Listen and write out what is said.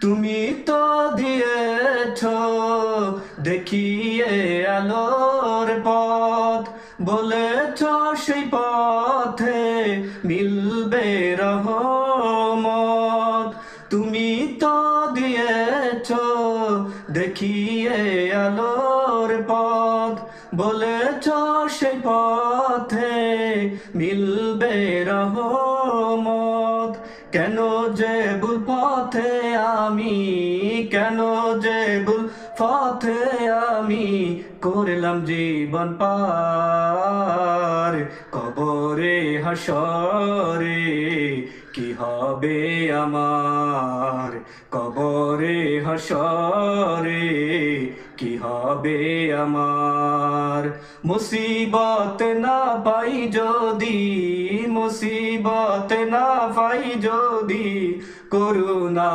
তুমি তো দিয়েছ দেখিয়ে আলোর পথ, বলেছ সেই পথে মিলবে রহমত। তুমি তো দিয়েছ দেখিয়ে আলোর পথ, বলেছ সেই পথে মিলবে রহমত। কেন যে ভুল পথে আমি, কেন যে ভুল পথে আমি করলাম জীবন পার। কবরে হাসরে কি হবে আমার, কবরে হাসরে কি হবে আমার। মুসিবত না পাই যদি, মুসিবত না পাই যদি, করুণা